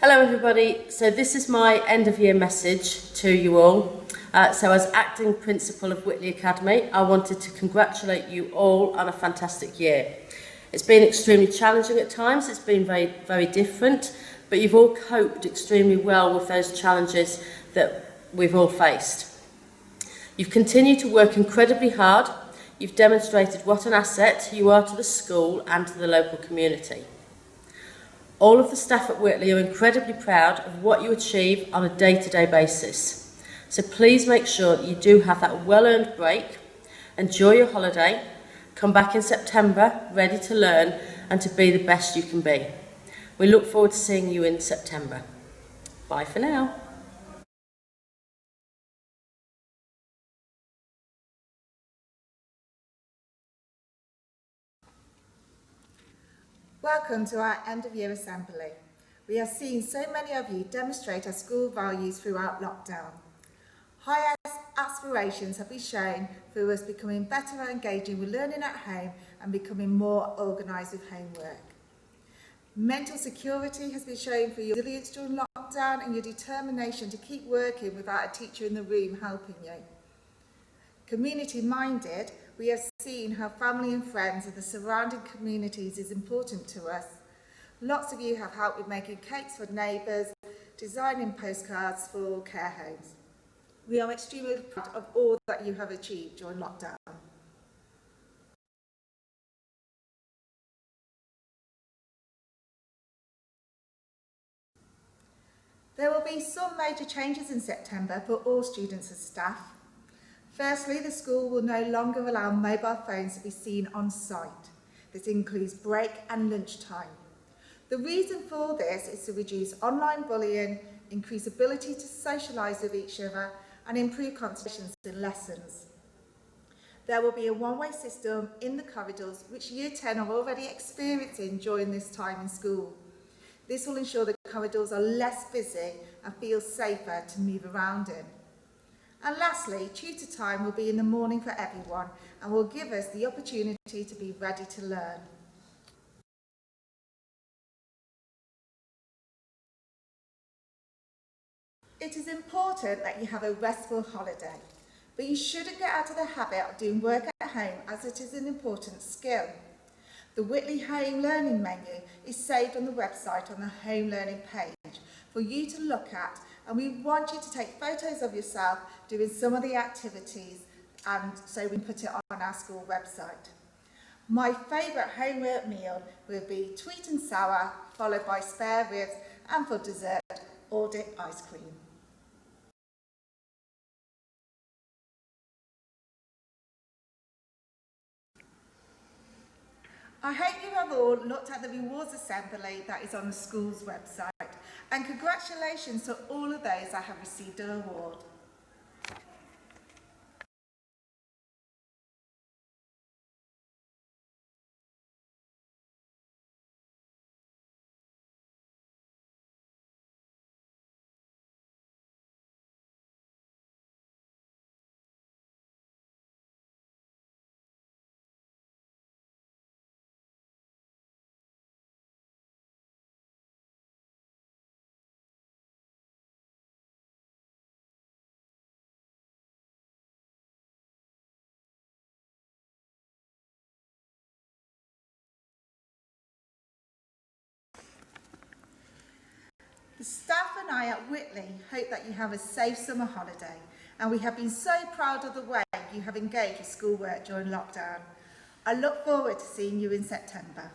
Hello everybody, so this is my end of year message to you all. So as acting principal of Whitley Academy, I wanted to congratulate you all on a fantastic year. It's been extremely challenging at times, it's been very different, but you've all coped extremely well with those challenges that we've all faced. You've continued to work incredibly hard, you've demonstrated what an asset you are to the school and to the local community. All of the staff at Whitley are incredibly proud of what you achieve on a day-to-day basis. So please make sure that you do have that well-earned break, enjoy your holiday, come back in September ready to learn and to be the best you can be. We look forward to seeing you in September. Bye for now. Welcome to our end-of-year assembly. We have seen so many of you demonstrate our school values throughout lockdown. High aspirations have been shown through us becoming better at engaging with learning at home and becoming more organised with homework. Mental security has been shown through your resilience during lockdown and your determination to keep working without a teacher in the room helping you. Community-minded, we have seen how family and friends and the surrounding communities is important to us. Lots of you have helped with making cakes for neighbours, designing postcards for care homes. We are extremely proud of all that you have achieved during lockdown. There will be some major changes in September for all students and staff. Firstly, the school will no longer allow mobile phones to be seen on site. This includes break and lunchtime. The reason for this is to reduce online bullying, increase ability to socialise with each other and improve concentrations in lessons. There will be a one-way system in the corridors which Year 10 are already experiencing during this time in school. This will ensure the corridors are less busy and feel safer to move around in. And lastly, tutor time will be in the morning for everyone and will give us the opportunity to be ready to learn. It is important that you have a restful holiday, but you shouldn't get out of the habit of doing work at home as it is an important skill. The Whitley Home Learning menu is saved on the website on the Home Learning page for you to look at, and we want you to take photos of yourself doing some of the activities, and so we put it on our school website. My favourite homework meal will be sweet and sour, followed by spare ribs, and for dessert, audit ice cream. I hope you have all looked at the rewards assembly that is on the school's website, and congratulations to all of those that have received an award. The staff and I at Whitley hope that you have a safe summer holiday, and we have been so proud of the way you have engaged with schoolwork during lockdown. I look forward to seeing you in September.